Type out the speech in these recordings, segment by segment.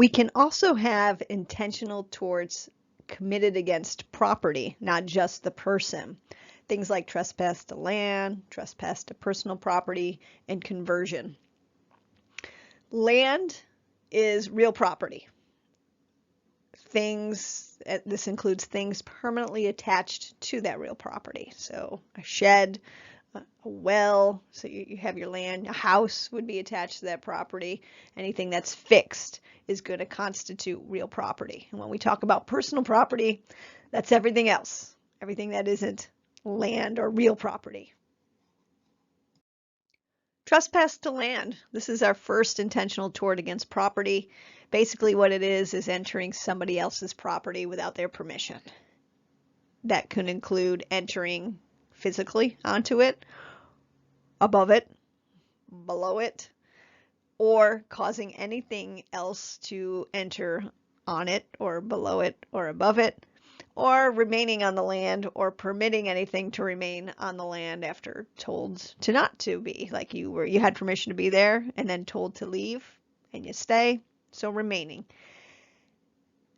We can also have intentional torts committed against property, not just the person. Things like trespass to land, trespass to personal property, and conversion. Land is real property. This includes things permanently attached to that real property. So a shed, a well, so you have your land, a house would be attached to that property. Anything that's fixed is going to constitute real property. And when we talk about personal property, that's everything else, everything that isn't land or real property. Trespass to land. This is our first intentional tort against property. Basically what it is entering somebody else's property without their permission. That could include entering physically onto it, above it, below it, or causing anything else to enter on it or below it or above it, or remaining on the land or permitting anything to remain on the land after told to not to be. Like you had permission to be there and then told to leave and you stay, so remaining.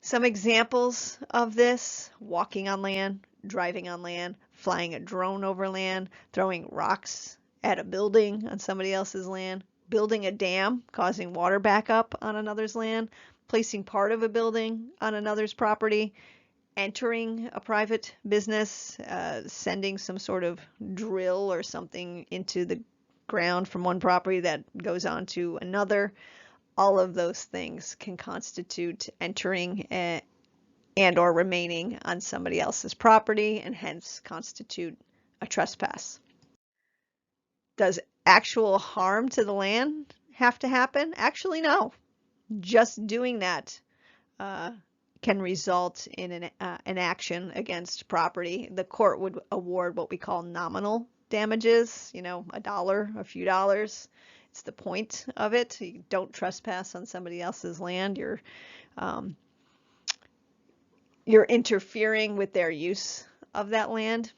Some examples of this: walking on land, driving on land, flying a drone over land, throwing rocks at a building on somebody else's land, building a dam, causing water backup on another's land, placing part of a building on another's property, entering a private business, sending some sort of drill or something into the ground from one property that goes on to another. All of those things can constitute entering and or remaining on somebody else's property and hence constitute a trespass. Does actual harm to the land have to happen? Actually, no. Just doing that can result in an action against property. The court would award what we call nominal damages, $1, a few dollars. It's the point of it. You don't trespass on somebody else's land. You're interfering with their use of that land.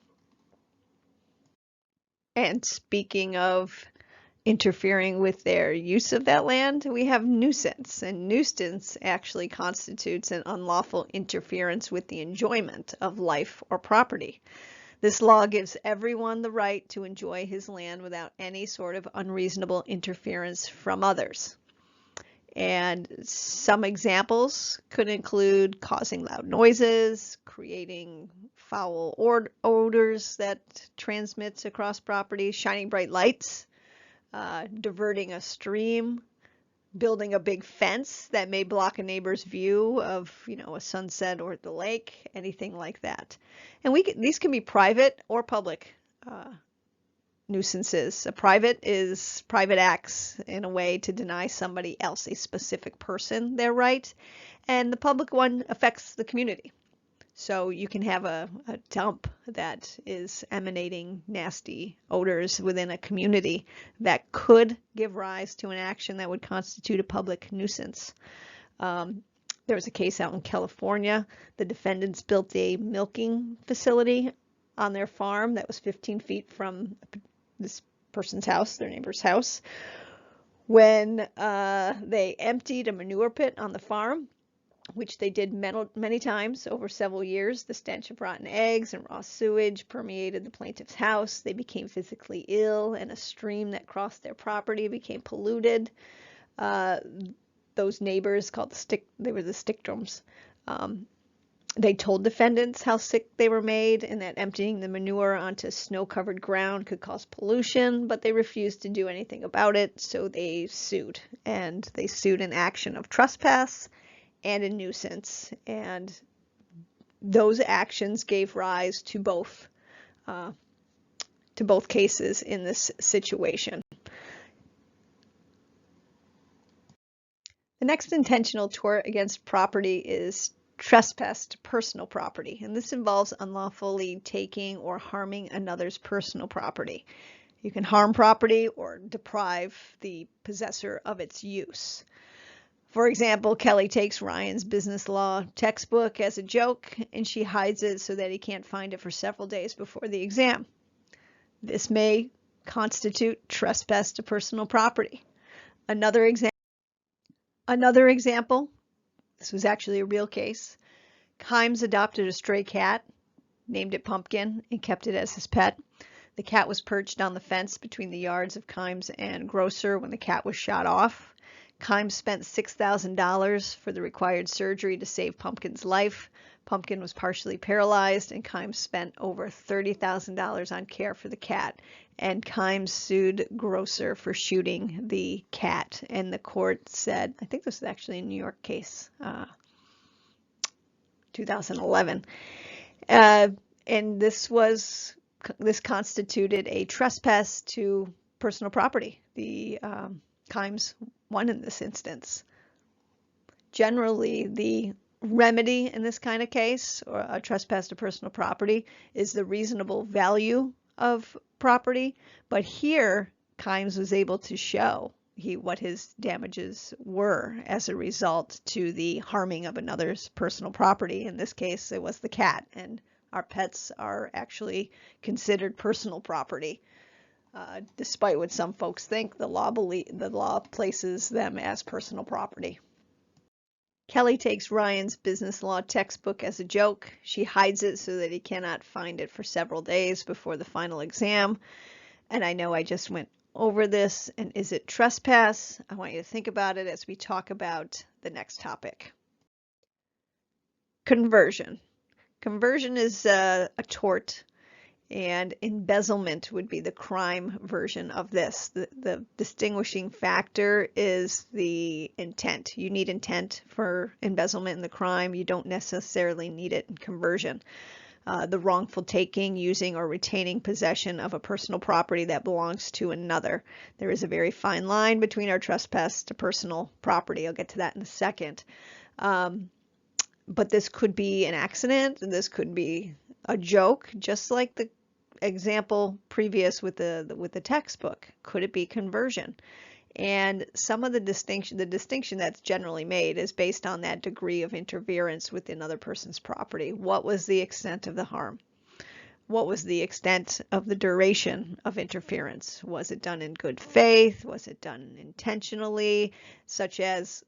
And speaking of interfering with their use of that land, we have nuisance. And nuisance actually constitutes an unlawful interference with the enjoyment of life or property. This law gives everyone the right to enjoy his land without any sort of unreasonable interference from others. And some examples could include causing loud noises, creating foul odors that transmits across property, shining bright lights, diverting a stream, building a big fence that may block a neighbor's view of, a sunset or the lake, anything like that. And these can be private or public nuisances. A private is private acts in a way to deny somebody else, a specific person, their right, and the public one affects the community. So you can have a dump that is emanating nasty odors within a community that could give rise to an action that would constitute a public nuisance. There was a case out in California. The defendants built a milking facility on their farm that was 15 feet from this person's house, their neighbor's house. When they emptied a manure pit on the farm, which they did many times over several years, the stench of rotten eggs and raw sewage permeated the plaintiff's house. They became physically ill, and a stream that crossed their property became polluted. Those neighbors they were the stickdrums. They told defendants how sick they were made and that emptying the manure onto snow-covered ground could cause pollution, but they refused to do anything about it, so they sued. And they sued in action of trespass and a nuisance, and those actions gave rise to both cases in this situation. The next intentional tort against property is trespass to personal property, and this involves unlawfully taking or harming another's personal property. You can harm property or deprive the possessor of its use. For example, Kelly takes Ryan's business law textbook as a joke, and she hides it so that he can't find it for several days before the exam. This may constitute trespass to personal property. Another example This was actually a real case. Kimes adopted a stray cat, named it Pumpkin, and kept it as his pet. The cat was perched on the fence between the yards of Kimes and Grocer when the cat was shot off. Kimes spent $6,000 for the required surgery to save Pumpkin's life. Pumpkin was partially paralyzed, and Kimes spent over $30,000 on care for the cat. And Kimes sued Grocer for shooting the cat. And the court said, I think this is actually a New York case, 2011. And this constituted a trespass to personal property. The Kimes won in this instance. Generally, the remedy in this kind of case, or a trespass to personal property, is the reasonable value of property. But here, Kimes was able to show what his damages were as a result to the harming of another's personal property. In this case, it was the cat, and our pets are actually considered personal property. Despite what some folks think, the law places them as personal property. Kelly takes Ryan's business law textbook as a joke. She hides it so that he cannot find it for several days before the final exam. And I know I just went over this, and is it trespass? I want you to think about it as we talk about the next topic. Conversion. Conversion is a tort, and embezzlement would be the crime version of this. The distinguishing factor is the intent. You need intent for embezzlement in the crime. You don't necessarily need it in conversion. The wrongful taking, using, or retaining possession of a personal property that belongs to another. There is a very fine line between our trespass to personal property. I'll get to that in a second. But this could be an accident, and this could be a joke, just like the example previous with the textbook. Could it be conversion? And some of the distinction that's generally made is based on that degree of interference with another person's property. What was the extent of the harm? What was the extent of the duration of interference? Was it done in good faith? Was it done intentionally, such as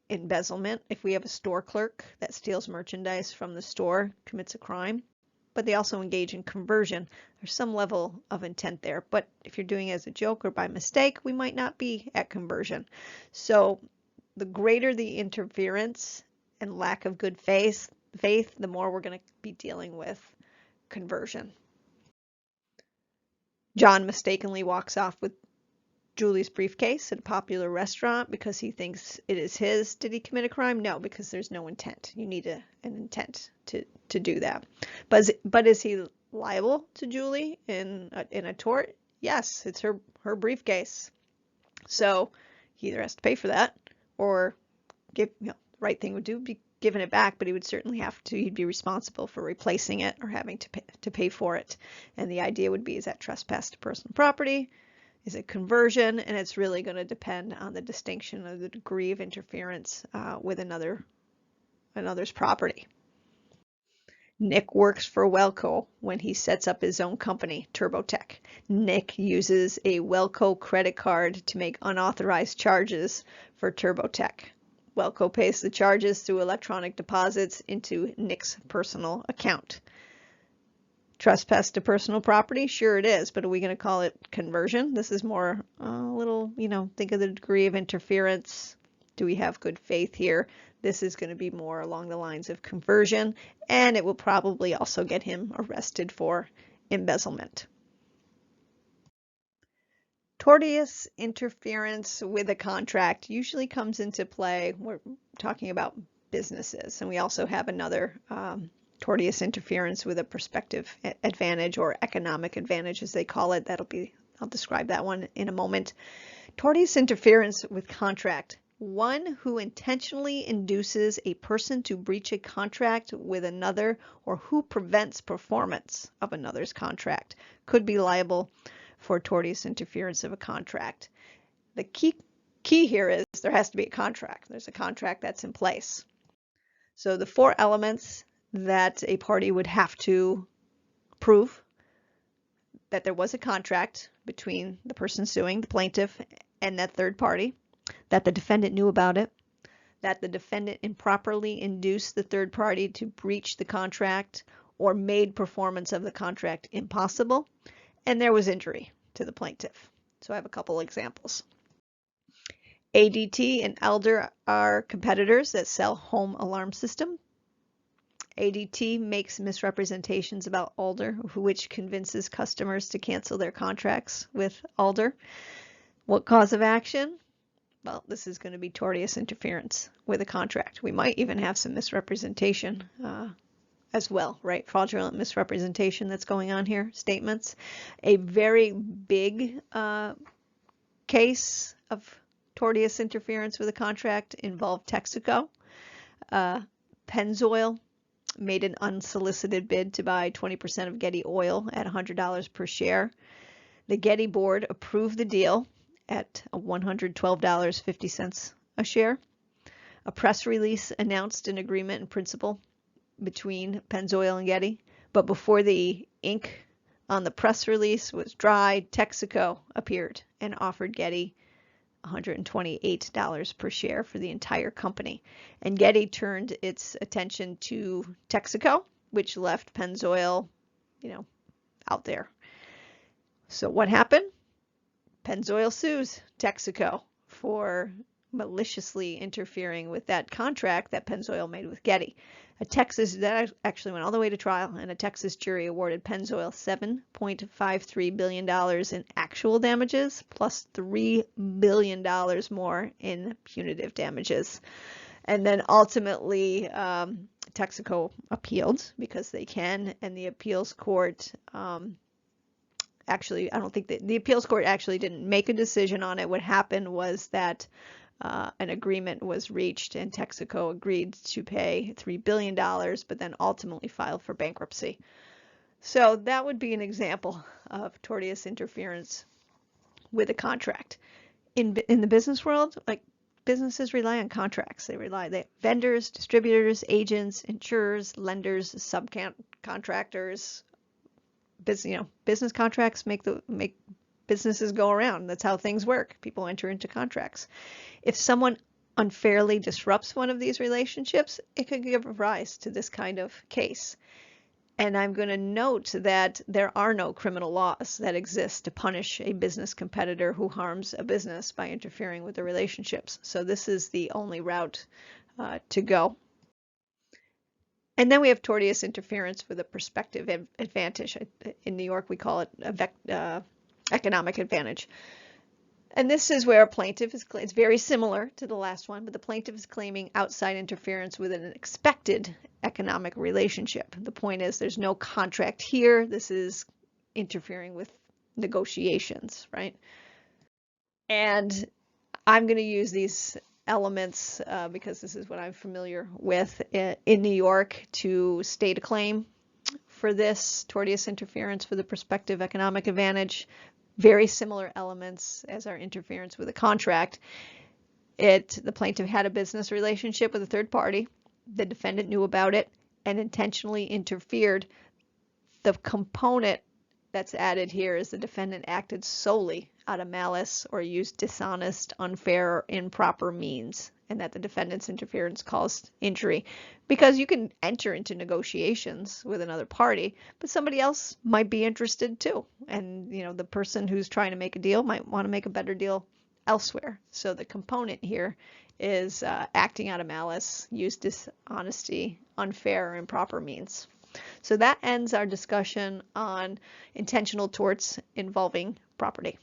embezzlement? If we have a store clerk that steals merchandise from the store, commits a crime. But they also engage in conversion. There's some level of intent there. But if you're doing it as a joke or by mistake, we might not be at conversion. So the greater the interference and lack of good faith, the more we're going to be dealing with conversion. John mistakenly walks off with Julie's briefcase at a popular restaurant because he thinks it is his. Did he commit a crime? No, because there's no intent. You need an intent to do that. But is he liable to Julie in a tort? Yes, it's her briefcase. So he either has to pay for that or the right thing would do would be giving it back, but he would certainly he'd be responsible for replacing it or having to pay for it. And the idea would be, is that trespass to personal property? Is it conversion? And it's really going to depend on the distinction of the degree of interference with another's property. Nick works for Welco when he sets up his own company, TurboTech. Nick uses a Welco credit card to make unauthorized charges for TurboTech. Welco pays the charges through electronic deposits into Nick's personal account. Trespass to personal property? Sure it is, but are we going to call it conversion? This is more think of the degree of interference. Do we have good faith here? This is going to be more along the lines of conversion, and it will probably also get him arrested for embezzlement. Tortious interference with a contract usually comes into play. We're talking about businesses, and we also have another tortious interference with a prospective advantage, or economic advantage as they call it. I'll describe that one in a moment. Tortious interference with contract. One who intentionally induces a person to breach a contract with another, or who prevents performance of another's contract, could be liable for tortious interference of a contract. The key here is there has to be a contract. There's a contract that's in place. So the four elements that a party would have to prove: that there was a contract between the person suing, the plaintiff, and that third party, that the defendant knew about it, that the defendant improperly induced the third party to breach the contract or made performance of the contract impossible, and there was injury to the plaintiff. So I have a couple examples. ADT and Elder are competitors that sell home alarm system. ADT makes misrepresentations about Alder, which convinces customers to cancel their contracts with Alder. What cause of action? Well, this is going to be tortious interference with a contract. We might even have some misrepresentation as well, right? Fraudulent misrepresentation that's going on here, statements. A very big case of tortious interference with a contract involved Texaco. Pennzoil made an unsolicited bid to buy 20% of Getty Oil at $100 per share. The Getty board approved the deal at $112.50 a share. A press release announced an agreement in principle between Pennzoil and Getty, but before the ink on the press release was dry, Texaco appeared and offered Getty $128 per share for the entire company. And Getty turned its attention to Texaco, which left Pennzoil, out there. So what happened? Pennzoil sues Texaco for maliciously interfering with that contract that Pennzoil made with Getty. That actually went all the way to trial, and a Texas jury awarded Pennzoil $7.53 billion in actual damages, plus $3 billion more in punitive damages. And then ultimately, Texaco appealed because they can, and the appeals court actually, I don't think that the appeals court actually didn't make a decision on it. What happened was that an agreement was reached and Texaco agreed to pay $3 billion, but then ultimately filed for bankruptcy. So that would be an example of tortious interference with a contract. In the business world, like, businesses rely on contracts. They vendors, distributors, agents, insurers, lenders, subcontractors. Business contracts make businesses go around. That's how things work. People enter into contracts. If someone unfairly disrupts one of these relationships, it could give rise to this kind of case. And I'm going to note that there are no criminal laws that exist to punish a business competitor who harms a business by interfering with the relationships. So this is the only route to go. And then we have tortious interference with a prospective advantage. In New York, we call it economic advantage. And this is where a plaintiff it's very similar to the last one, but the plaintiff is claiming outside interference with an expected economic relationship. The point is there's no contract here. This is interfering with negotiations, right? And I'm going to use these elements because this is what I'm familiar with in New York to state a claim for this tortious interference with a prospective economic advantage. Very similar elements as our interference with a contract. The plaintiff had a business relationship with a third party. The defendant knew about it and intentionally interfered. The component that's added here is the defendant acted solely out of malice or used dishonest, unfair, or improper means, and that the defendant's interference caused injury. Because you can enter into negotiations with another party, but somebody else might be interested too. And the person who's trying to make a deal might want to make a better deal elsewhere. So the component here is acting out of malice, use dishonesty, unfair, or improper means. So that ends our discussion on intentional torts involving property.